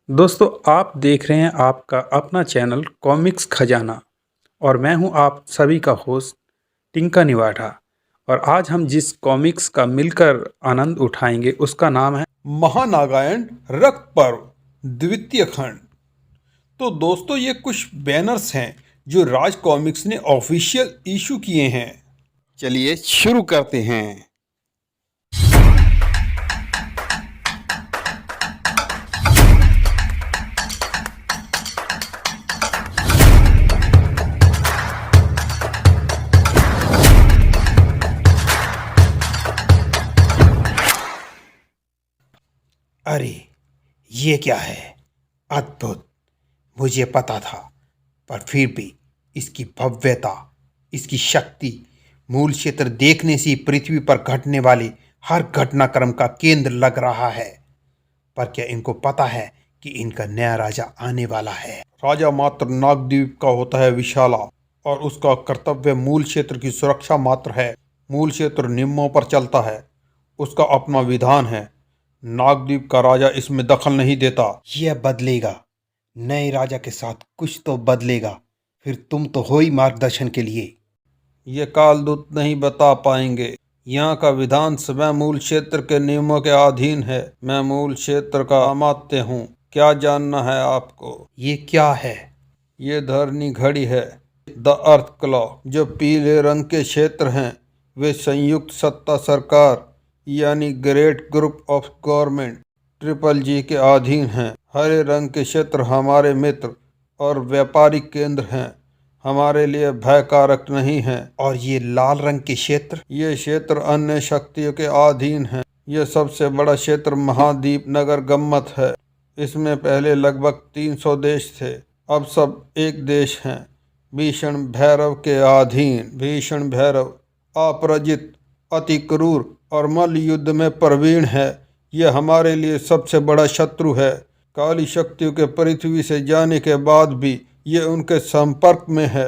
दोस्तों आप देख रहे हैं आपका अपना चैनल कॉमिक्स खजाना और मैं हूं आप सभी का होस्ट टिंका निवाठा। और आज हम जिस कॉमिक्स का मिलकर आनंद उठाएंगे उसका नाम है महानागायण रक्त पर्व द्वितीय खंड। तो दोस्तों ये कुछ बैनर्स हैं जो राज कॉमिक्स ने ऑफिशियल इशू किए हैं। चलिए शुरू करते हैं। अरे ये क्या है? अद्भुत। मुझे पता था, पर फिर भी इसकी भव्यता, इसकी शक्ति, मूल क्षेत्र देखने से ही पृथ्वी पर घटने वाले हर घटनाक्रम का केंद्र लग रहा है। पर क्या इनको पता है कि इनका नया राजा आने वाला है? राजा मात्र नागद्वीप का होता है विशाला, और उसका कर्तव्य मूल क्षेत्र की सुरक्षा मात्र है। मूल क्षेत्र नियमों पर चलता है, उसका अपना विधान है। नागद्वीप का राजा इसमें दखल नहीं देता। यह बदलेगा। नए राजा के साथ कुछ तो बदलेगा। फिर तुम तो हो ही मार्गदर्शन के लिए। ये कालदूत नहीं बता पाएंगे। यहाँ का विधान स्वयं मूल क्षेत्र के नियमों के अधीन है। मैं मूल क्षेत्र का अमात्य हूँ। क्या जानना है आपको? ये क्या है? ये धरनी घड़ी है, द अर्थ क्लॉक। जो पीले रंग के क्षेत्र हैं वे संयुक्त सत्ता सरकार यानी great group of government triple जी के अधीन हैं। हरे रंग के क्षेत्र हमारे मित्र और व्यापारिक केंद्र हैं, हमारे लिए भयकारक नहीं हैं। और ये लाल रंग के क्षेत्र? ये क्षेत्र अन्य शक्तियों के अधीन है। यह सबसे बड़ा क्षेत्र महाद्वीप नगर गम्मत है। इसमें पहले लगभग 300 देश थे, अब सब एक देश हैं, भीषण भैरव के अधीन। भीषण भैरव अपराजित, अति क्रूर और मल्ल युद्ध में प्रवीण है। यह हमारे लिए सबसे बड़ा शत्रु है। काली शक्तियों के पृथ्वी से जाने के बाद भी ये उनके संपर्क में है।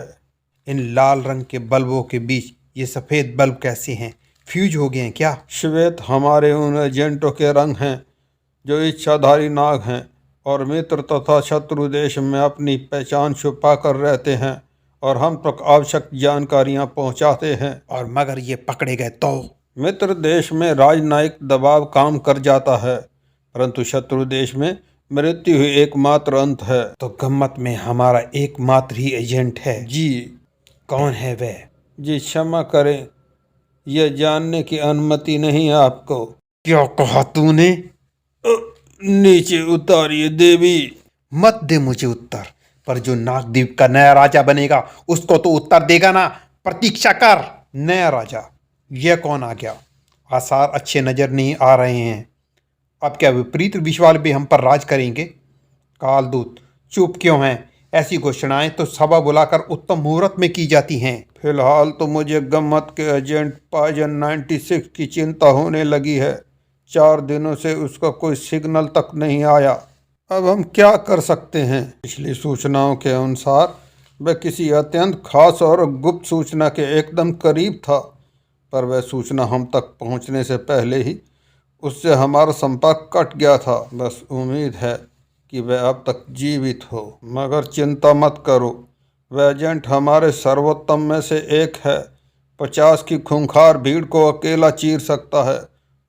इन लाल रंग के बल्बों के बीच ये सफ़ेद बल्ब कैसे हैं? फ्यूज हो गए हैं क्या? श्वेत हमारे उन एजेंटों के रंग हैं जो इच्छाधारी नाग हैं और मित्र तथा शत्रु देश में अपनी पहचान छुपा कर रहते हैं और हम तक आवश्यक जानकारियां पहुंचाते हैं। और मगर ये पकड़े गए तो? मित्र देश में राजनयिक दबाव काम कर जाता है, परंतु शत्रु देश में मृत्यु ही एकमात्र अंत है। तो गम्मत में हमारा एकमात्र ही एजेंट है। जी। कौन है वह? जी क्षमा करें, यह जानने की अनुमति नहीं है आपको। क्या कहा तूने? नीचे उतारिए देवी। मत दे मुझे उत्तर, पर जो नागद्वीप का नया राजा बनेगा उसको तो उत्तर देगा ना। प्रतीक्षा कर। नया राजा? यह कौन आ गया? आसार अच्छे नजर नहीं आ रहे हैं। अब क्या विपरीत विश्वास भी हम पर राज करेंगे? कालदूत चुप क्यों हैं? ऐसी घोषणाएं तो सभा बुलाकर उत्तम मुहूर्त में की जाती हैं। फिलहाल तो मुझे गम्मत के एजेंट पाजन 96 की चिंता होने लगी है। 4 दिनों से उसका कोई सिग्नल तक नहीं आया। अब हम क्या कर सकते हैं? पिछली सूचनाओं के अनुसार वह किसी अत्यंत खास और गुप्त सूचना के एकदम करीब था, पर वह सूचना हम तक पहुंचने से पहले ही उससे हमारा संपर्क कट गया था। बस उम्मीद है कि वह अब तक जीवित हो, मगर चिंता मत करो, वह एजेंट हमारे सर्वोत्तम में से एक है। 50 की खूंखार भीड़ को अकेला चीर सकता है,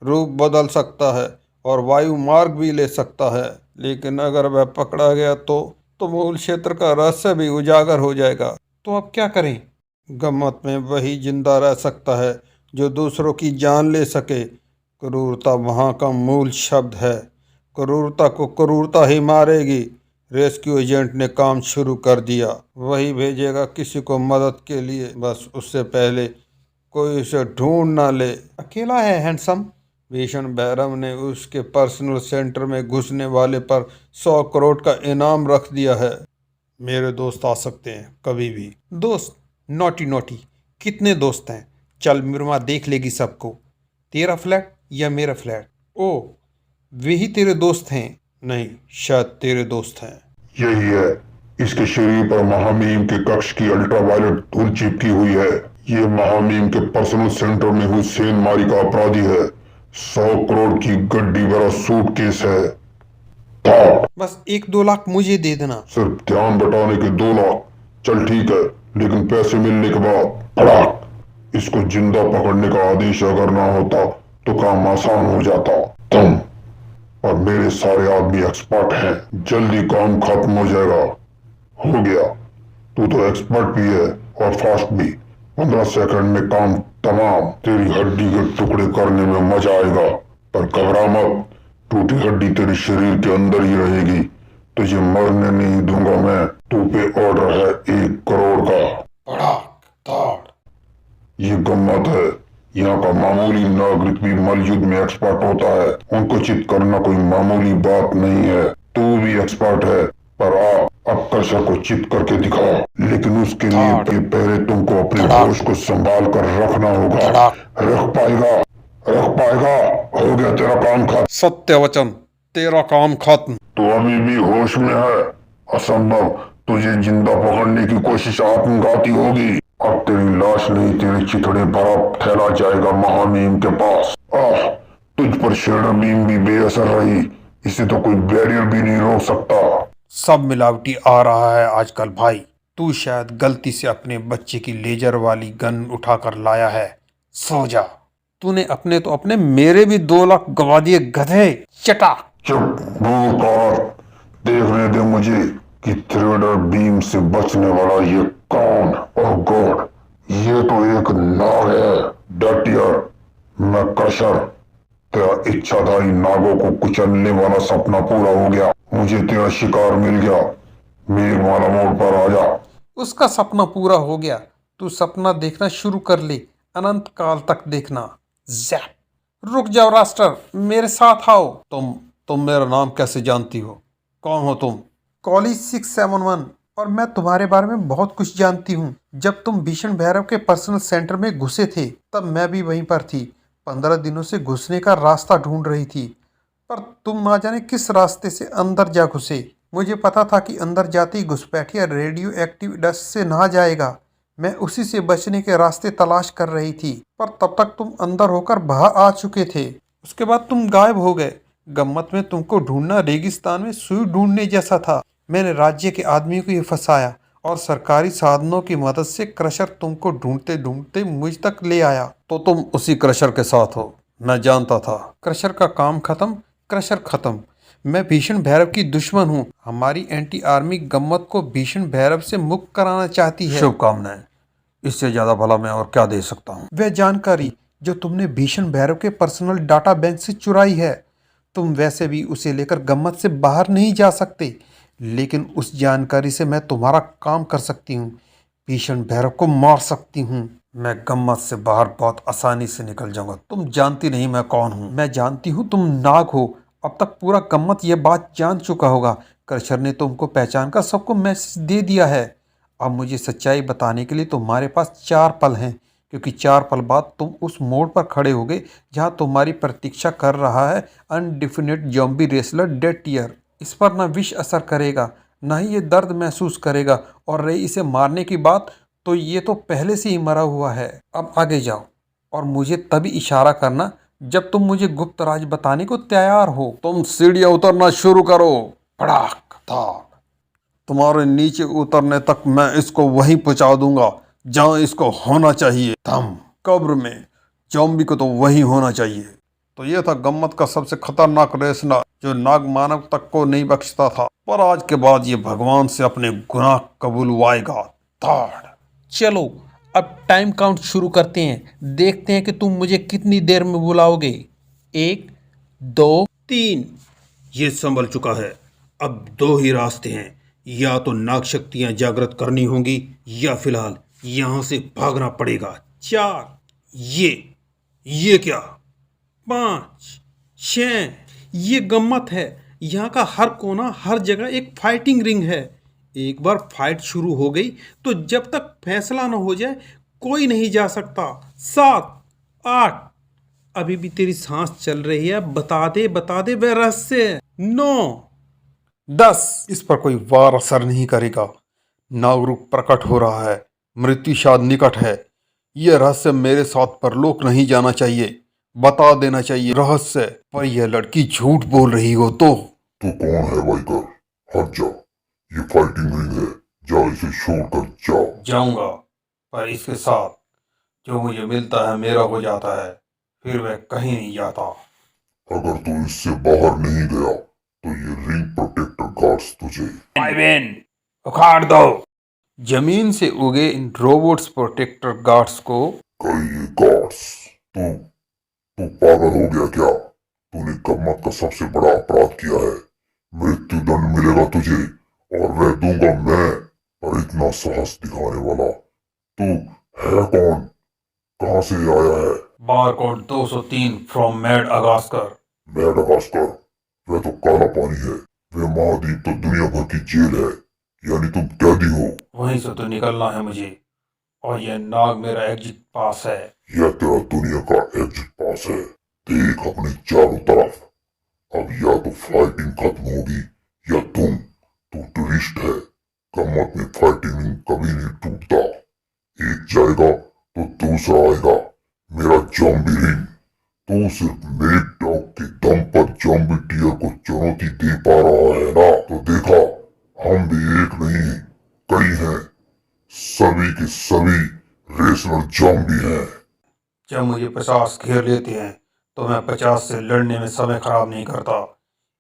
रूप बदल सकता है और वायु मार्ग भी ले सकता है। लेकिन अगर वह पकड़ा गया तो मूल क्षेत्र का रहस्य भी उजागर हो जाएगा। तो अब क्या करें? गम्मत में वही जिंदा रह सकता है जो दूसरों की जान ले सके। क्रूरता वहाँ का मूल शब्द है। क्रूरता को क्रूरता ही मारेगी। रेस्क्यू एजेंट ने काम शुरू कर दिया, वही भेजेगा किसी को मदद के लिए। बस उससे पहले कोई उसे ढूंढ ना ले। अकेला है हैंडसम? भीषण भैरव ने उसके पर्सनल सेंटर में घुसने वाले पर 100 करोड़ का इनाम रख दिया है। मेरे दोस्त आ सकते हैं कभी भी। दोस्त? Naughty naughty. कितने दोस्त हैं? चल मिरमा देख लेगी सबको। तेरा फ्लैट या मेरा फ्लैट? ओ, वे ही तेरे दोस्त हैं? नहीं, शायद तेरे दोस्त हैं। यही है। इसके शरीर पर महामहिम के कक्ष की अल्ट्रावायलेट धूल चिपकी हुई है। ये महामहिम के पर्सनल सेंटर में हुई सेंधमारी का अपराधी है। 100 करोड़ की गड्डी भरा सूटकेस है। थॉट। बस 1-2 लाख मुझे दे देना। सिर्फ ध्यान बटाने के 2 लाख, चल ठीक है, लेकिन पैसे मिलने के बाद फड़ाक। इसको जिंदा पकड़ने का आदेश अगर ना होता तो काम आसान हो जाता। तुम और मेरे सारे आदमी एक्सपर्ट हैं, जल्दी काम खत्म हो जाएगा। हो गया, तू तो एक्सपर्ट भी है और फास्ट भी। 15 सेकंड में काम तमाम। तेरी हड्डी के टुकड़े करने में मजा आएगा, पर घबरा मत, टूटी हड्डी तेरे शरीर के अंदर ही रहेगी। तुझे मरने नहीं दूंगा मैं। तू पे ऑर्डर है 1 करोड़ का। फड़ाक धाड़। ये गम्मत है, यहाँ का मामूली नागरिक भी मलयुद्ध में एक्सपर्ट होता है। उनको चित करना कोई मामूली बात नहीं है। तू भी एक्सपर्ट है, पर अब क्रशर को चित करके दिखा। लेकिन उसके लिए पहले तुमको अपने होश को संभाल कर रखना होगा। रख पाएगा? रख पाएगा? हो गया तेरा काम खत्म। सत्य वचन, तेरा काम खत्म। तो अभी भी होश में है? असंभव, तुझे जिंदा पकड़ने की कोशिश आत्मघाती होगी। अब तेरी लाश नहीं, तेरे चिथड़े भरा फैला जाएगा महामीम के पास। तुझ पर शेडर बीम भी बेअसर रही, इसे तो कोई बैरियर भी नहीं रोक सकता। सब मिलावटी आ रहा है आजकल भाई। तू शायद गलती से अपने बच्चे की लेजर वाली गन उठाकर लाया है। सो जा। तूने अपने तो अपने, मेरे भी 2 लाख गवा दिए गधे। चटा। चुप मूर्ख, देखने दे मुझे कि थ्रेडर बीम से बचने वाला ये कौन। ओह गॉड, ये तो एक नाग है। डटियर, मैं क्रशर, तेरा इच्छाधारी नागों को कुचलने वाला सपना पूरा हो गया। मुझे तेरा शिकार मिल गया। मेघमाला मोड़ पर आ जा। उसका सपना पूरा हो गया। तू सपना देखना शुरू कर ले, अनंत काल तक देखना। जैप। रुक जाओ रास्टर, मेरे साथ आओ। तुम मेरा नाम कैसे जानती हो? कौन हो तुम? कॉलेज 671, और मैं तुम्हारे बारे में बहुत कुछ जानती हूँ। जब तुम भीषण भैरव के पर्सनल सेंटर में घुसे थे तब मैं भी वहीं पर थी। 15 दिनों से घुसने का रास्ता ढूंढ रही थी, पर तुम ना जाने किस रास्ते से अंदर जा घुसे। मुझे पता था कि अंदर जाते ही घुसपैठिया रेडियो एक्टिव डस्ट से नहा जाएगा। मैं उसी से बचने के रास्ते तलाश कर रही थी, पर तब तक तुम अंदर होकर बाहर आ चुके थे। उसके बाद तुम गायब हो गए। गम्मत में तुमको ढूंढना रेगिस्तान में सुई ढूंढने जैसा था। मैंने राज्य के आदमियों को ही फंसाया और सरकारी साधनों की मदद से क्रशर तुमको ढूंढते ढूंढते मुझ तक ले आया। तो तुम उसी क्रशर के साथ हो, मैं जानता था। क्रशर का काम खत्म, क्रशर खत्म। मैं भीषण भैरव की दुश्मन हूँ। हमारी एंटी आर्मी गम्मत को भीषण भैरव से मुक्त कराना चाहती है। शुभकामनाएं। इससे ज्यादा भला मैं और क्या दे सकता हूँ? वह जानकारी जो तुमने भीषण भैरव के पर्सनल डाटा बैंक से चुराई है। तुम वैसे भी उसे लेकर गम्मत से बाहर नहीं जा सकते, लेकिन उस जानकारी से मैं तुम्हारा काम कर सकती हूँ। भीषण भैरव को मार सकती हूँ। मैं गम्मत से बाहर बहुत आसानी से निकल जाऊंगा। तुम जानती नहीं मैं कौन हूँ। मैं जानती हूँ तुम नाग हो। अब तक पूरा गम्मत यह बात जान चुका होगा। क्रशर ने तुमको पहचान कर सबको मैसेज दे दिया है। अब मुझे सच्चाई बताने के लिए तुम्हारे पास 4 पल हैं, क्योंकि 4 पल बाद तुम उस मोड़ पर खड़े होगे जहां तुम्हारी प्रतीक्षा कर रहा है अनडिफिनिट ज़ॉम्बी रेसलर डेड टियर। इस पर ना विष असर करेगा, ना ही ये दर्द महसूस करेगा, और रही इसे मारने की बात, तो ये तो पहले से ही मरा हुआ है। अब आगे जाओ और मुझे तभी इशारा करना जब तुम मुझे गुप्त राज बताने को तैयार हो। तुम सीढ़ियां उतरना शुरू करो। पड़ाक धाक। तुम्हारे नीचे उतरने तक मैं इसको वहीं पहुंचा दूंगा जहां इसको होना चाहिए। थम। कब्र में। ज़ॉम्बी को तो वहीं होना चाहिए। तो यह था गम्मत का सबसे खतरनाक रेसलर, जो नाग मानव तक को नहीं बख्शता था, पर आज के बाद ये भगवान से अपने गुनाह कबूलवाएगा। धाड़। चलो अब टाइम काउंट शुरू करते हैं। देखते हैं कि तुम मुझे कितनी देर में बुलाओगे। 1 2 3। ये संभल चुका है। अब 2 ही रास्ते हैं, या तो नाग शक्तियां जागृत करनी होंगी या फिलहाल यहां से भागना पड़ेगा। 4। ये क्या? 5 6। ये गम्मत है। यहाँ का हर कोना, हर जगह एक फाइटिंग रिंग है। एक बार फाइट शुरू हो गई तो जब तक फैसला न हो जाए कोई नहीं जा सकता। 7 8। अभी भी तेरी सांस चल रही है। बता दे वह रहस्य। 9 10। इस पर कोई वार असर नहीं करेगा। नागरूप प्रकट हो रहा है। मृत्यु शायद निकट है। यह रहस्य मेरे साथ परलोक नहीं जाना चाहिए। बता देना चाहिए रहस्य, पर यह लड़की झूठ बोल रही हो तो। तू कौन है बाइकर? हट जा, ये फाइटिंग रिंग है, जा इसे छोड़कर जा। जाऊंगा, पर इसके साथ जो मुझे मिलता है मेरा हो जाता है, फिर मैं कहीं नहीं जाता। अगर तू इससे बाहर नहीं गया तो ये रिंग प्रोटेक्टर गार्ड्स तुझे। आइवेन, उखाड़ दो। जमीन से उगे इन रोबोट्स प्रोटेक्टर गार्ड्स को। कहिए गार्ड्स, तू तू पागल हो गया क्या? तूने गम्मत का सबसे बड़ा अपराध किया है। मृत्यु दंड मिलेगा तुझे, और वह दूंगा मैं। पर इतना साहस दिखाने वाला तू है कौन? कहाँ से आया है? Barcode 203 from Madagascar. मेडागास्कर? वह तो काला पानी है। वह महाद्वीप तो दुनिया भर की जेल है, यानी तुम कैदी हो। वहीं से तो निकलना है मुझे, और यह नाग मेरा एग्जिट पास है। यह तेरा दुनिया का एग्जिट पास है। देख अपने चारों तरफ। अब या तो फाइटिंग खत्म होगी या तू टूरिस्ट है। गम्मत में फाइटिंग रिंग कभी नहीं टूटता। एक जाएगा तो दूसरा आएगा। मेरा जॉम्बी रिंग। तू सिर्फ मेड डॉग के दम पर जॉम्बी टीयर को चुनौती दे पा रहा है ना? तो देखा, हम भी एक नहीं कई हैं। सभी के सभी रेसलर जॉम्बी हैं। जब मुझे 50 घेर लेते हैं तो मैं 50 से लड़ने में समय खराब नहीं करता।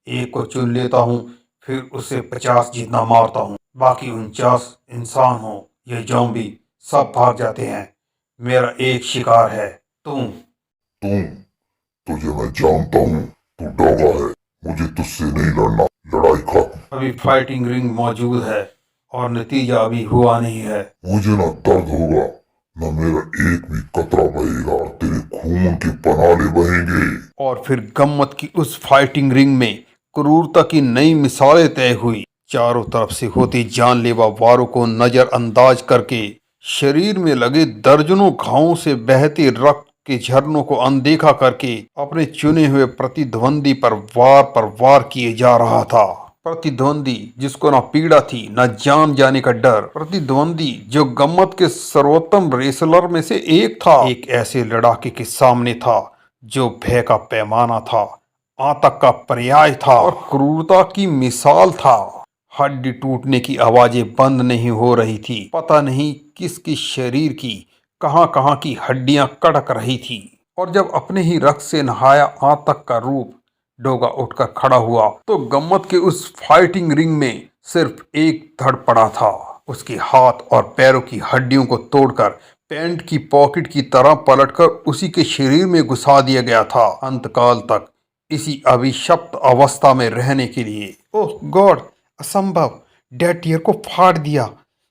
एक को चुन लेता हूँ, फिर उसे 50 जितना मारता हूँ। बाकी 49 इंसान हो या जॉम्बी, सब भाग जाते हैं। मेरा एक शिकार है, तुम। तुझे मैं जानता हूँ। तू डोगा है। मुझे तुझसे नहीं लड़ना। लड़ाई खत्म। अभी फाइटिंग रिंग मौजूद है और नतीजा अभी हुआ नहीं है। मुझे ना दर्द होगा, न मेरा एक भी कतरा बहेगा। तेरे खून के पनाले बहेंगे। और फिर गम्मत की उस फाइटिंग रिंग में क्रूरता की नई मिसालें तय हुई। चारों तरफ से होती जानलेवा वारों को नजरअंदाज करके, शरीर में लगे दर्जनों घावों से बहते रक्त के झरनों को अनदेखा करके अपने चुने हुए प्रतिद्वंदी पर वार किए जा रहा था। प्रतिद्वंदी जिसको ना पीड़ा थी ना जान जाने का डर। प्रतिद्वंदी जो गम्मत के सर्वोत्तम रेसलर में से एक था। एक ऐसे लड़ाके के सामने था जो भय का पैमाना था, आतंक का पर्याय था और क्रूरता की मिसाल था। हड्डी टूटने की आवाजें बंद नहीं हो रही थी। पता नहीं किसकी शरीर की कहां की हड्डियां कड़क रही थी। और जब अपने ही रक्त से नहाया आतंक का रूप डोगा उठकर खड़ा हुआ तो गम्मत के उस फाइटिंग रिंग में सिर्फ एक धड़ पड़ा था। उसके हाथ और पैरों की हड्डियों को तोड़कर पैंट की पॉकेट की तरह पलटकर उसी के शरीर में घुसा दिया गया था, अंतकाल तक इसी अभिशप्त अवस्था में रहने के लिए। ओह गॉड, असंभव। डेड ईयर को फाड़ दिया।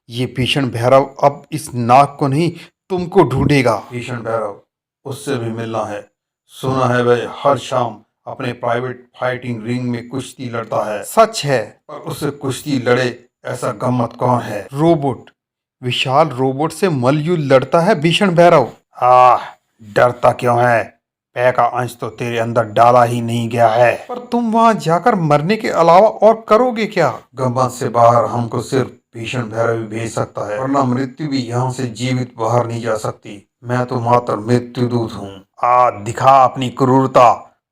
ये भीषण भैरव अब इस नाग को नहीं, तुमको ढूंढेगा। भीषण भैरव, उससे भी मिलना है। सुना है वह हर शाम अपने प्राइवेट फाइटिंग रिंग में कुश्ती लड़ता है। सच है, पर उससे कुश्ती लड़े ऐसा गम्मत कौन है? रोबोट, विशाल रोबोट से मल्लयुद्ध लड़ता है भीषण भैरव। डरता क्यों है? पै का अंश तो तेरे अंदर डाला ही नहीं गया है। पर तुम वहां जाकर मरने के अलावा और करोगे क्या? गम्मत से बाहर हमको सिर्फ भीषण भैरव ही भेज सकता है, वरना मृत्यु भी यहाँ से जीवित बाहर नहीं जा सकती। मैं तो मात्र मृत्युदूत हूँ। दिखा अपनी क्रूरता,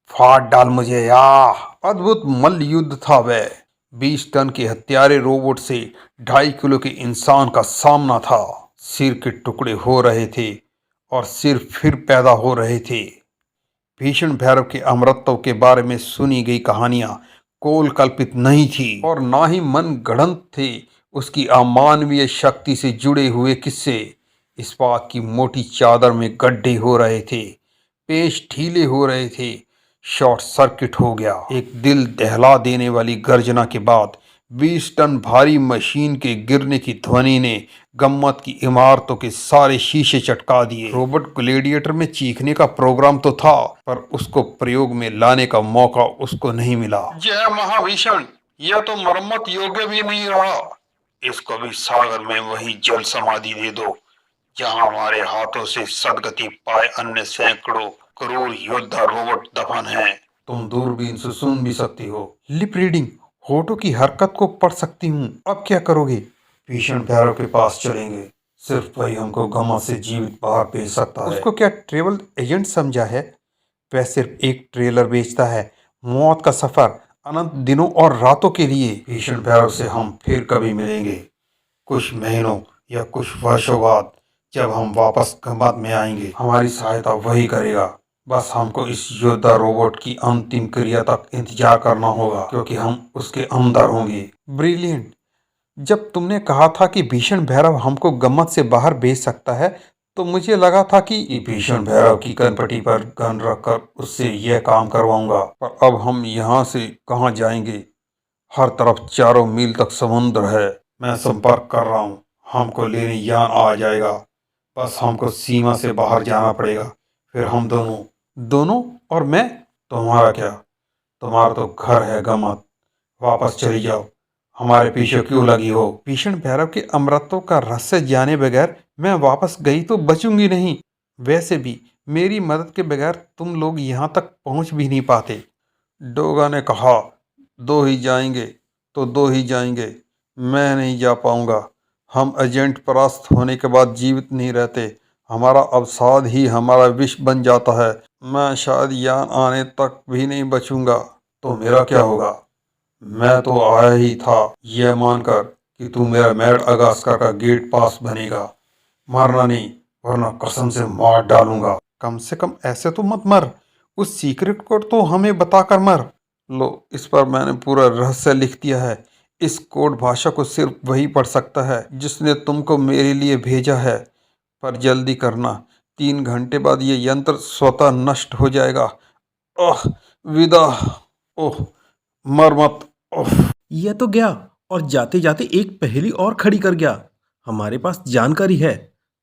फाड़ डाल मुझे। अद्भुत मल्ल युद्ध था वह। 20 टन के हत्यारे रोबोट से 2.5 किलो के इंसान का सामना था। सिर के टुकड़े हो रहे थे और सिर फिर पैदा हो रहे थे। भीषण भैरव के अमरत्व के बारे में सुनी गई कहानियां कोल कल्पित नहीं थी और ना ही मन गढ़ंत थे उसकी अमानवीय शक्ति से जुड़े हुए किस्से। इस बात की मोटी चादर में गड्ढे हो रहे थे, पेश ढीले हो रहे थे, शॉर्ट सर्किट हो गया। एक दिल दहला देने वाली गर्जना के बाद 20 टन भारी मशीन के गिरने की ध्वनि ने गम्मत की इमारतों के सारे शीशे चटका दिए। रोबोट ग्लेडिएटर में चीखने का प्रोग्राम तो था, पर उसको प्रयोग में लाने का मौका उसको नहीं मिला। जय महाभीषण, यह तो मरम्मत योग्य भी नहीं रहा। इसको भी सागर में वही जल समाधि दे दो जहां हमारे हाथों से सदगति पाए अन्य सैकड़ों करोड़ योद्धा रोबोट दफन हैं। तुम दूरबीन से सुन भी सकती हो, लिप रीडिंग, होठों की हरकत को पढ़ सकती हूँ। अब क्या करोगे? भीषण भैरव के पास चलेंगे, सिर्फ वही हमको गम्मत से जीवित बाहर भेज सकता है। उसको क्या ट्रेवल एजेंट समझा है? वह सिर्फ एक ट्रेलर बेचता है। मौत का सफर अनंत दिनों और रातों के लिए। भीषण भैरव से हम फिर कभी मिलेंगे, कुछ महीनों या कुछ वर्षों बाद। जब हम वापस गमत में आएंगे, हमारी सहायता वही करेगा। बस हमको इस योद्धा रोबोट की अंतिम क्रिया तक इंतजार करना होगा, क्योंकि हम उसके अंदर होंगे। ब्रिलियंट। जब तुमने कहा था कि भीषण भैरव हमको गम्मत से बाहर भेज सकता है, तो मुझे लगा था कि भीषण भैरव की कनपटी पर गन रखकर उससे यह काम करवाऊंगा। पर अब हम यहाँ से कहाँ जाएंगे? हर तरफ 4 मील तक समुद्र है। मैं संपर्क कर रहा हूँ, हमको लेने यान आ जाएगा। बस हमको सीमा से बाहर जाना पड़ेगा, फिर हम दोनों और मैं। तुम्हारा क्या? तुम्हारा तो घर है गमत। वापस चली जाओ, हमारे पीछे क्यों लगी हो? भीषण भैरव के अमृतों का रहस्य जाने बगैर मैं वापस गई तो बचूंगी नहीं। वैसे भी मेरी मदद के बगैर तुम लोग यहाँ तक पहुँच भी नहीं पाते। डोगा ने कहा, 2 ही जाएंगे तो 2 ही जाएंगे। मैं नहीं जा पाऊंगा। हम एजेंट परास्त होने के बाद जीवित नहीं रहते। हमारा अवसाद ही हमारा विष बन जाता है। मैं शायद यान आने तक भी नहीं बचूंगा। तो मेरा क्या होगा? मैं तो आया ही था यह मानकर कि तू मेरा मैड अगास्कर का गेट पास बनेगा। मरना नहीं, वरना कसम से मार डालूंगा। कम से कम ऐसे तो मत मर। उस सीक्रेट कोड तो हमें बताकर मर। लो, इस पर मैंने पूरा रहस्य लिख दिया है। इस कोड भाषा को सिर्फ वही पढ़ सकता है जिसने तुमको मेरे लिए भेजा है। पर जल्दी करना, 3 घंटे बाद ये यंत्र स्वतः नष्ट हो जाएगा। ओह विदा। ओह मर मत। ओह। यह तो गया और जाते जाते एक पहेली और खड़ी कर गया। हमारे पास जानकारी है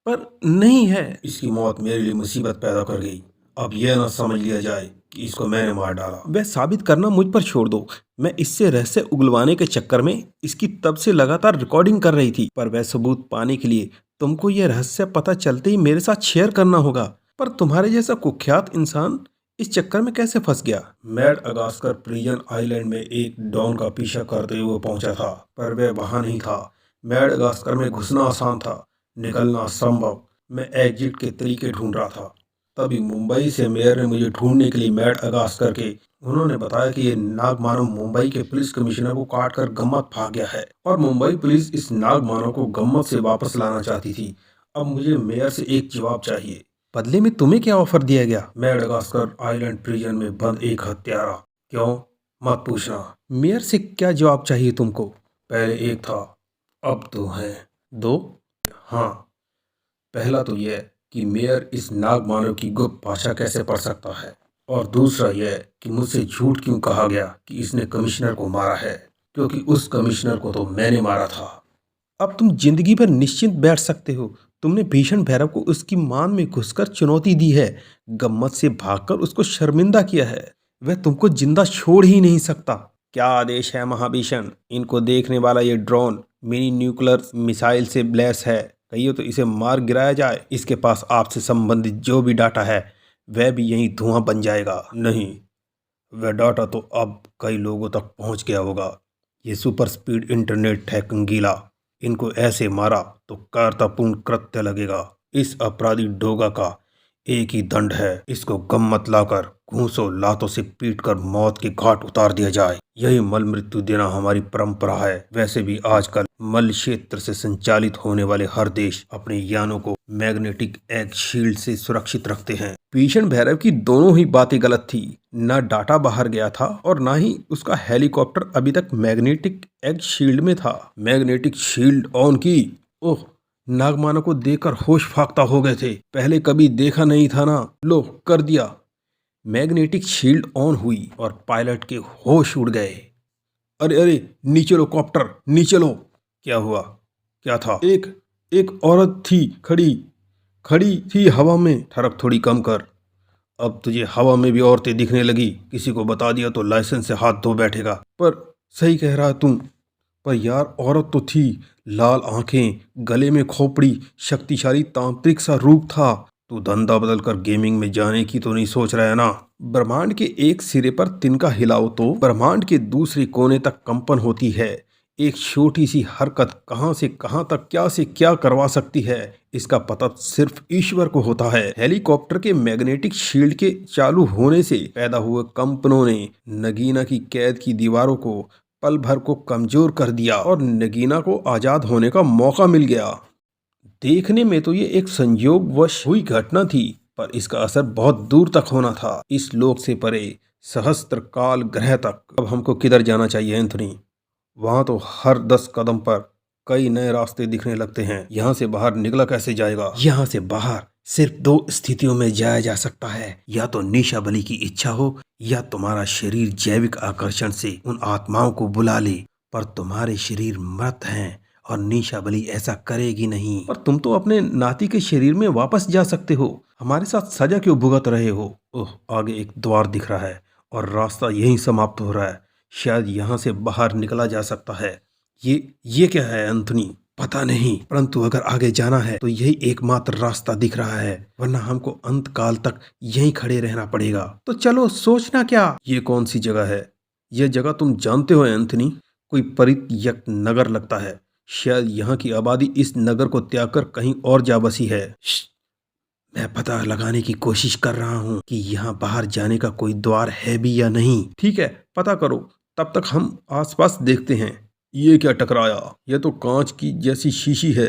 पर नहीं है। इसकी मौत मेरे लिए मुसीबत पैदा कर गई। अब यह न समझ लिया जाए कि इसको मैंने मार डाला। वह साबित करना मुझ पर छोड़ दो। मैं इससे रहस्य उगलवाने के चक्कर में इसकी तब से लगातार रिकॉर्डिंग कर रही थी, पर वह सबूत पाने के लिए तुमको यह रहस्य पता चलते ही मेरे साथ शेयर करना होगा। पर तुम्हारे जैसा कुख्यात इंसान इस चक्कर में कैसे फंस गया? मैड अगास्कर प्रिजन आइलैंड में एक डॉन का पीछा करते हुए पहुंचा था, पर वह वहां नहीं था। मैड अगास्कर में घुसना आसान था, निकलना असंभव। मैं एग्जिट के तरीके ढूंढ रहा था। तभी मुंबई से मेयर ने मुझे ढूंढने के लिए मैड अगास्कर के उन्होंने बताया कि ये नागमानव मुंबई के पुलिस कमिश्नर को काट कर गम्मत भाग गया है और मुंबई पुलिस इस नागमानव को गम्मत से वापस लाना चाहती थी। अब मुझे मेयर से एक जवाब चाहिए। बदले में तुम्हें क्या ऑफर दिया गया? मैडागास्कर आइलैंड प्रिजन में बंद एक हत्यारा। क्यों? मत पूछना। मेयर से क्या जवाब चाहिए तुमको? पहले एक था, अब 2 हैं। 2? हाँ। पहला तो यह कि मेयर इस नागमानव की गुप्त भाषा कैसे पढ़ सकता है, और दूसरा यह कि मुझसे झूठ क्यों कहा गया कि इसने कमिश्नर को मारा है, क्योंकि उस कमिश्नर को तो मैंने मारा था। अब तुम जिंदगी भर निश्चिंत बैठ सकते हो। तुमने भीषण भैरव को उसकी मान में घुसकर चुनौती दी है, गम्मत से भागकर उसको शर्मिंदा किया है। वह तुमको जिंदा छोड़ ही नहीं सकता। क्या आदेश है महाभीषण? इनको देखने वाला ये ड्रोन मिनी न्यूक्लियर मिसाइल से लैस है। कहिए तो इसे मार गिराया जाए। इसके पास आपसे संबंधित जो भी डाटा है वह भी यही धुआं बन जाएगा। नहीं, वह डाटा तो अब कई लोगों तक पहुंच गया होगा। ये सुपर स्पीड इंटरनेट है कंगीला। इनको ऐसे मारा तो कायरतापूर्ण कृत्य लगेगा। इस अपराधी डोगा का एक ही दंड है, इसको गम्मत लाकर घूंसों लातों से पीटकर मौत के घाट उतार दिया जाए। यही मल मृत्यु देना हमारी परंपरा है। वैसे भी आजकल मल क्षेत्र से संचालित होने वाले हर देश अपने यानों को मैग्नेटिक एग शील्ड से सुरक्षित रखते हैं। भीषण भैरव की दोनों ही बातें गलत थी। न डाटा बाहर गया था और ना ही उसका हेलीकॉप्टर अभी तक मैग्नेटिक एग शील्ड में था। मैग्नेटिक शील्ड ऑन की। ओह, नागमानव को देखकर होश फाख्ता हो गए थे। पहले कभी देखा नहीं था ना। लो, कर दिया। मैग्नेटिक शील्ड ऑन हुई और पायलट के होश उड़ गए। अरे अरे, नीचे लो कॉप्टर, नीचे लो। क्या हुआ? क्या था? एक औरत थी, खड़ी थी हवा में। ठरक थोड़ी कम कर। अब तुझे हवा में भी औरतें दिखने लगी। किसी को बता दिया तो लाइसेंस से हाथ धो बैठेगा। पर सही कह रहा तुम। पर यार, औरत तो थी, लाल आंखें, गले में खोपड़ी, शक्तिशाली तांत्रिक सा रूप था। तू धंधा बदल कर गेमिंग में जाने की तो नहीं सोच रहा है ना? ब्रह्मांड के एक सिरे पर तिनका हिलाओ तो ब्रह्मांड के दूसरे कोने तक कंपन होती है। एक छोटी सी हरकत कहां से कहां तक क्या से क्या करवा सकती है, इसका पता सिर्फ ईश्वर को होता है। हेलीकॉप्टर के मैग्नेटिक शील्ड के चालू होने से पैदा हुए कंपनों ने नगीना की कैद की दीवारों को पल भर को कमजोर कर दिया और नगीना को आजाद होने का मौका मिल गया। देखने में तो ये एक संयोगवश हुई घटना थी, पर इसका असर बहुत दूर तक होना था, इस लोक से परे, सहस्त्र काल ग्रह तक। अब हमको किधर जाना चाहिए एंथनी? वहां तो हर 10 कदम पर कई नए रास्ते दिखने लगते हैं। यहाँ से बाहर निकला कैसे जाएगा? यहाँ से बाहर सिर्फ 2 स्थितियों में जाया जा सकता है, या तो निशा बली की इच्छा हो या तुम्हारा शरीर जैविक आकर्षण से उन आत्माओं को बुला ले। पर तुम्हारे शरीर मृत हैं और निशा बली ऐसा करेगी नहीं। पर तुम तो अपने नाती के शरीर में वापस जा सकते हो, हमारे साथ सजा क्यों भुगत रहे हो? ओह, आगे एक द्वार दिख रहा है और रास्ता यहीं समाप्त हो रहा है। शायद यहाँ से बाहर निकला जा सकता है। ये क्या है एंथनी? पता नहीं, परंतु अगर आगे जाना है तो यही एकमात्र रास्ता दिख रहा है, वरना हमको अंत काल तक यहीं खड़े रहना पड़ेगा। तो चलो, सोचना क्या? ये कौन सी जगह है? यह जगह तुम जानते हो एंथनी? कोई परित्यक्त नगर लगता है। शायद यहाँ की आबादी इस नगर को त्याग कर कहीं और जा बसी है। मैं पता लगाने की कोशिश कर रहा हूँ कि यहाँ बाहर जाने का कोई द्वार है भी या नहीं। ठीक है, पता करो, तब तक हम आसपास देखते हैं। ये क्या टकराया? यह तो कांच की जैसी शीशी है,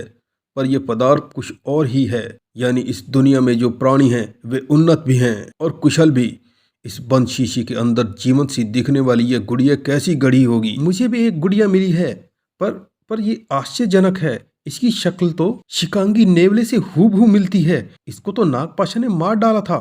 पर यह पदार्थ कुछ और ही है। यानी इस दुनिया में जो प्राणी हैं वे उन्नत भी हैं और कुशल भी। इस बंद शीशी के अंदर जीवंत सी दिखने वाली यह गुड़िया कैसी गढ़ी होगी? मुझे भी एक गुड़िया मिली है, पर ये आश्चर्यजनक है। इसकी शक्ल तो शिकांगी नेवले से हूबहू मिलती है। इसको तो नागपाशा ने मार डाला था,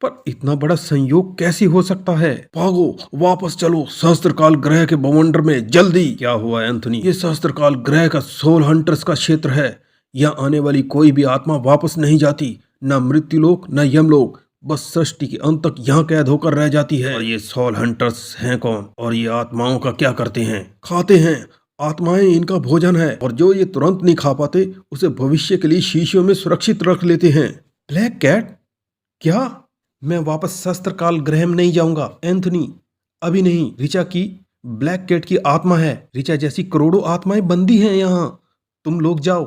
पर इतना बड़ा संयोग कैसे हो सकता है? भागो, वापस चलो सहस्त्रकाल ग्रह के बवंडर में, जल्दी। क्या हुआ एंथनी? ये सहस्त्रकाल ग्रह का सोल हंटर्स का क्षेत्र है। यहाँ आने वाली कोई भी आत्मा वापस नहीं जाती, न मृत्युलोक न यमलोक, बस सृष्टि के अंत तक यहाँ कैद होकर रह जाती है। और ये सोल हंटर्स हैं कौन? और ये आत्माओं का क्या करते हैं? खाते हैं। आत्माएं इनका भोजन है, और जो ये तुरंत नहीं खा पाते उसे भविष्य के लिए शीशियों में सुरक्षित रख लेते हैं। Black cat? क्या? मैं वापस सहस्त्रकाल ग्रह में नहीं जाऊंगा एंथनी, अभी नहीं। ऋचा की ब्लैक कैट की आत्मा है। ऋचा जैसी करोड़ों आत्माएं बंदी हैं यहाँ। तुम लोग जाओ,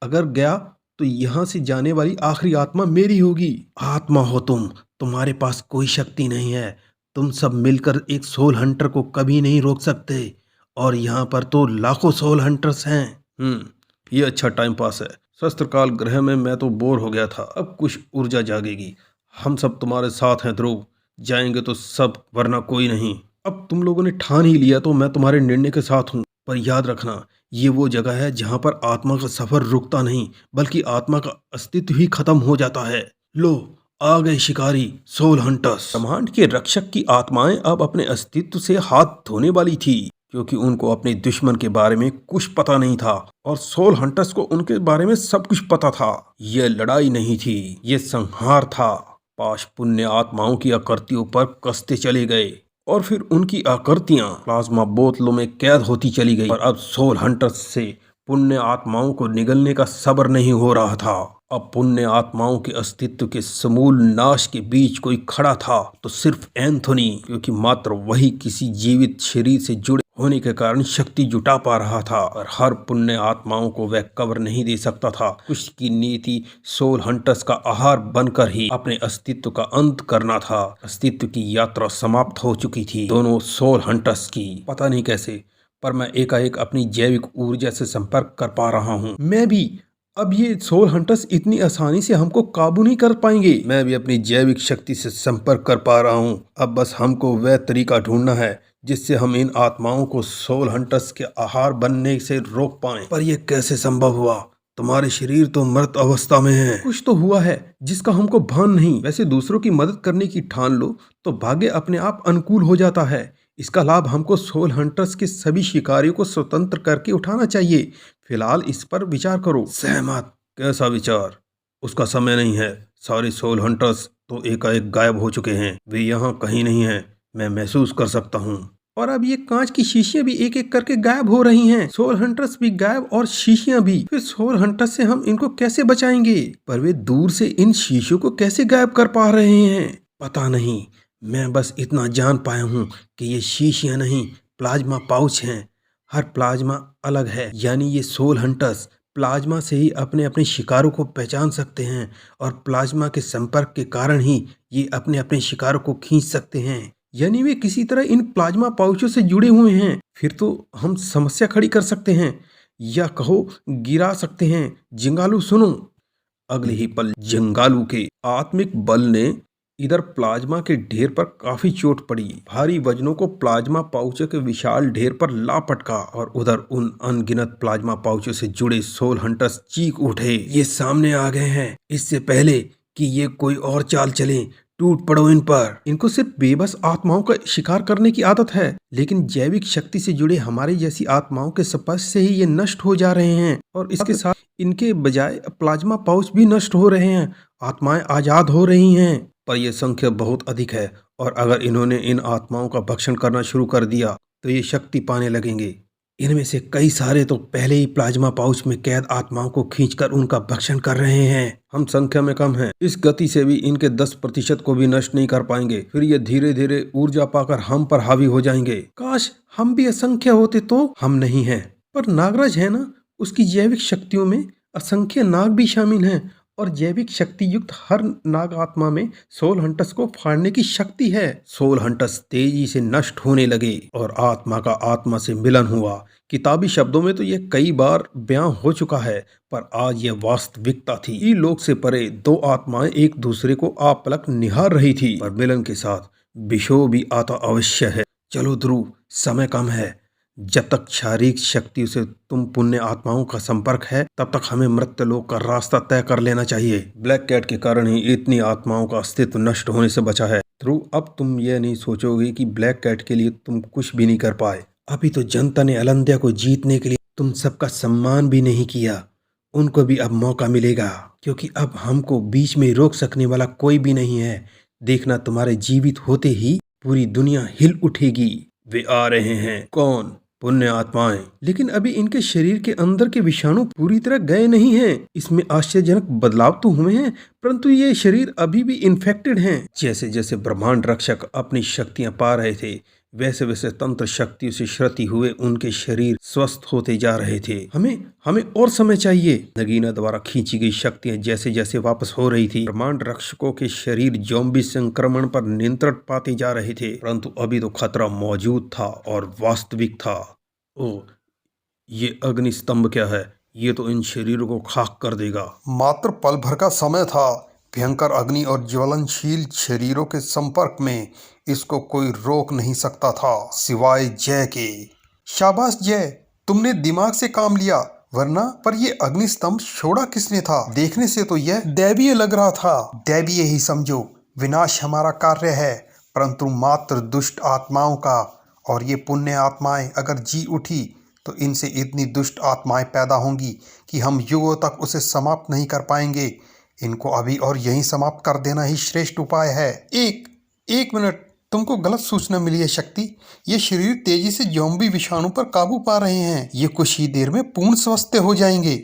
अगर गया तो यहाँ से जाने वाली आखिरी आत्मा मेरी होगी। आत्मा हो तुम, तुम्हारे पास कोई शक्ति नहीं है। तुम सब मिलकर एक सोल हंटर को कभी नहीं रोक सकते, और यहाँ पर तो लाखों सोल हंटर्स हैं। ये अच्छा टाइम पास है। सहस्त्रकाल ग्रह में मैं तो बोर हो गया था, अब कुछ ऊर्जा जागेगी। हम सब तुम्हारे साथ हैं ध्रुव, जाएंगे तो सब, वरना कोई नहीं। अब तुम लोगों ने ठान ही लिया तो मैं तुम्हारे निर्णय के साथ हूँ, पर याद रखना, ये वो जगह है जहाँ पर आत्मा का सफर रुकता नहीं, बल्कि आत्मा का अस्तित्व ही खत्म हो जाता है। लो, आ गए शिकारी, सोल हंटर्स। ब्रह्मांड के रक्षक की आत्माएं अब अपने अस्तित्व से हाथ धोने वाली थी, क्योंकि उनको अपने दुश्मन के बारे में कुछ पता नहीं था, और सोल हंटर्स को उनके बारे में सब कुछ पता था। यह लड़ाई नहीं थी, यह संहार था। पाश पुण्य आत्माओं की आकृतियों पर कसते चले गए, और फिर उनकी आकृतियां प्लाज्मा बोतलों में कैद होती चली गई। और अब सोल हंटर्स से पुण्य आत्माओं को निगलने का सब्र नहीं हो रहा था। अब पुण्य आत्माओं के अस्तित्व के समूल नाश के बीच कोई खड़ा था तो सिर्फ एंथोनी, क्योंकि मात्र वही किसी जीवित शरीर से जुड़े होने के कारण शक्ति जुटा पा रहा था, और हर पुण्य आत्माओं को वह कब्र नहीं दे सकता था। कुछ की नीति सोल हंटर्स का आहार बनकर ही अपने अस्तित्व का अंत करना था। अस्तित्व की यात्रा समाप्त हो चुकी थी दोनों सोल हंटर्स की। पता नहीं कैसे, पर मैं एकाएक अपनी जैविक ऊर्जा से संपर्क कर पा रहा हूँ। मैं भी। अब ये सोल हंटर्स इतनी आसानी से हमको काबू नहीं कर पाएंगे। मैं भी अपनी जैविक शक्ति से संपर्क कर पा रहा हूँ। अब बस हमको वह तरीका ढूंढना है जिससे हम इन आत्माओं को सोल हंटर्स के आहार बनने से रोक पाएं। पर यह कैसे संभव हुआ? तुम्हारे शरीर तो मृत अवस्था में है। कुछ तो हुआ है जिसका हमको भान नहीं। वैसे दूसरों की मदद करने की ठान लो तो भाग्य अपने आप अनुकूल हो जाता है। इसका लाभ हमको सोल हंटर्स के सभी शिकारियों को स्वतंत्र करके उठाना चाहिए। फिलहाल इस पर विचार करो। सहमत? कैसा विचार? उसका समय नहीं है। सारे सोल हंटर्स तो एकाएक गायब हो चुके हैं। वे यहाँ कहीं नहीं हैं, मैं महसूस कर सकता हूँ। और अब ये कांच की शीशियां भी एक एक करके गायब हो रही हैं। सोल हंटर्स भी गायब और शीशियां भी। फिर सोल हंटर्स से हम इनको कैसे बचाएंगे? पर वे दूर से इन शीशियों को कैसे गायब कर पा रहे हैं? पता नहीं। मैं बस इतना जान पाया हूँ कि ये शीशियां नहीं, प्लाज्मा पाउच हैं। हर प्लाज्मा अलग है, यानी ये सोल हंटर्स प्लाज्मा से ही अपने अपने शिकारों को पहचान सकते हैं और प्लाज्मा के संपर्क के कारण ही ये अपने अपने शिकारों को खींच सकते हैं। यानी वे किसी तरह इन प्लाज्मा पाउचों से जुड़े हुए हैं। फिर तो हम समस्या खड़ी कर सकते हैं या कहो गिरा सकते हैं। जिंगालू सुनो। अगले ही पल जंगालू के आत्मिक बल ने इधर प्लाज्मा के ढेर पर काफी चोट पड़ी। भारी वजनों को प्लाज्मा पाउचों के विशाल ढेर पर ला पटका और उधर उन अनगिनत प्लाज्मा पाउचों से जुड़े सोल हंटर्स चीख उठे। ये सामने आ गए हैं। इससे पहले कि ये कोई और चाल चले, टूट पड़ो इन पर। इनको सिर्फ बेबस आत्माओं का शिकार करने की आदत है, लेकिन जैविक शक्ति से जुड़े हमारी जैसी आत्माओं के स्पर्श से ही ये नष्ट हो जा रहे हैं और इसके साथ इनके बजाय प्लाज्मा पाउच भी नष्ट हो रहे हैं। आत्माएं आजाद हो रही हैं, पर यह संख्या बहुत अधिक है और अगर इन्होंने इन आत्माओं का भक्षण करना शुरू कर दिया तो ये शक्ति पाने लगेंगे। इनमें से कई सारे तो पहले ही प्लाज्मा पाउच में कैद आत्माओं को खींचकर उनका भक्षण कर रहे हैं। हम संख्या में कम हैं, इस गति से भी इनके 10% को भी नष्ट नहीं कर पाएंगे। फिर ये धीरे धीरे ऊर्जा पाकर हम पर हावी हो जाएंगे। काश हम भी असंख्य होते तो। हम नहीं हैं, पर नागराज है ना, उसकी जैविक शक्तियों में असंख्य नाग भी शामिल हैं और जैविक शक्ति युक्त हर नाग आत्मा में सोल हंटर्स को फाड़ने की शक्ति है। सोल हंटर्स तेजी से नष्ट होने लगे और आत्मा का आत्मा से मिलन हुआ। किताबी शब्दों में तो यह कई बार बयां हो चुका है, पर आज यह वास्तविकता थी। लोक से परे दो आत्माएं एक दूसरे को आपलक निहार रही थी, पर मिलन के साथ विषोह भी आता अवश्य है। चलो ध्रुव, समय कम है। जब तक शारीरिक शक्ति से तुम पुण्य आत्माओं का संपर्क है, तब तक हमें मृत्युलोक का रास्ता तय कर लेना चाहिए। ब्लैक कैट के कारण ही इतनी आत्माओं का अस्तित्व नष्ट होने से बचा है। ध्रुव, अब तुम यह नहीं सोचोगे कि ब्लैक कैट के लिए तुम कुछ भी नहीं कर पाए। अभी तो जनता ने अलंध्या को जीतने के लिए तुम सबका सम्मान भी नहीं किया। उनको भी अब मौका मिलेगा, क्योंकि अब हमको बीच में रोक सकने वाला कोई भी नहीं है। देखना, तुम्हारे जीवित होते ही पूरी दुनिया हिल उठेगी। वे आ रहे हैं। कौन? पुण्य आत्माएं। लेकिन अभी इनके शरीर के अंदर के विषाणु पूरी तरह गए नहीं हैं। इसमें आश्चर्यजनक बदलाव तो हुए हैं, परंतु ये शरीर अभी भी इन्फेक्टेड हैं। जैसे जैसे ब्रह्मांड रक्षक अपनी शक्तियां पा रहे थे, वैसे वैसे तंत्र शक्तियों से श्रुति हुए उनके शरीर स्वस्थ होते जा रहे थे। हमें और समय चाहिए। नगीना द्वारा खींची गई शक्तियां जैसे जैसे वापस हो रही थी, ब्रह्मांड रक्षकों के शरीर ज़ॉम्बी संक्रमण पर नियंत्रण पाते जा रहे थे। परंतु अभी तो खतरा मौजूद था और वास्तविक था। ओ, ये अग्नि स्तंभ क्या है? ये तो इन शरीरों को खाक कर देगा। मात्र पल भर का समय था। भयंकर अग्नि और ज्वलनशील शरीरों के संपर्क में इसको कोई रोक नहीं सकता था, सिवाय जय के। शाबाश जय, तुमने दिमाग से काम लिया, वरना पर ये अग्नि स्तंभ छोड़ा किसने था? देखने से तो यह दैवीय लग रहा था। दैवीय ही समझो, विनाश हमारा कार्य है, परंतु मात्र दुष्ट आत्माओं का। और ये पुण्य आत्माएं अगर जी उठी तो इनसे इतनी दुष्ट आत्माएं पैदा होंगी कि हम युगों तक उसे समाप्त नहीं कर पाएंगे। इनको अभी और यहीं समाप्त कर देना ही श्रेष्ठ उपाय है। एक मिनट, तुमको गलत सूचना मिली है शक्ति। ये शरीर तेजी से ज़ॉम्बी विषाणु पर काबू पा रहे हैं। ये कुछ ही देर में पूर्ण स्वस्थ हो जाएंगे।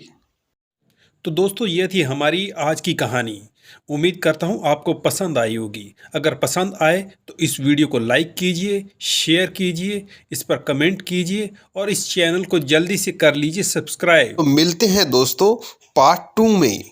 तो दोस्तों, ये थी हमारी आज की कहानी। उम्मीद करता हूँ आपको पसंद आई होगी। अगर पसंद आए तो इस वीडियो को लाइक कीजिए, शेयर कीजिए, इस पर कमेंट कीजिए और इस चैनल को जल्दी से कर लीजिए सब्सक्राइब। तो मिलते हैं दोस्तों पार्ट 2 में।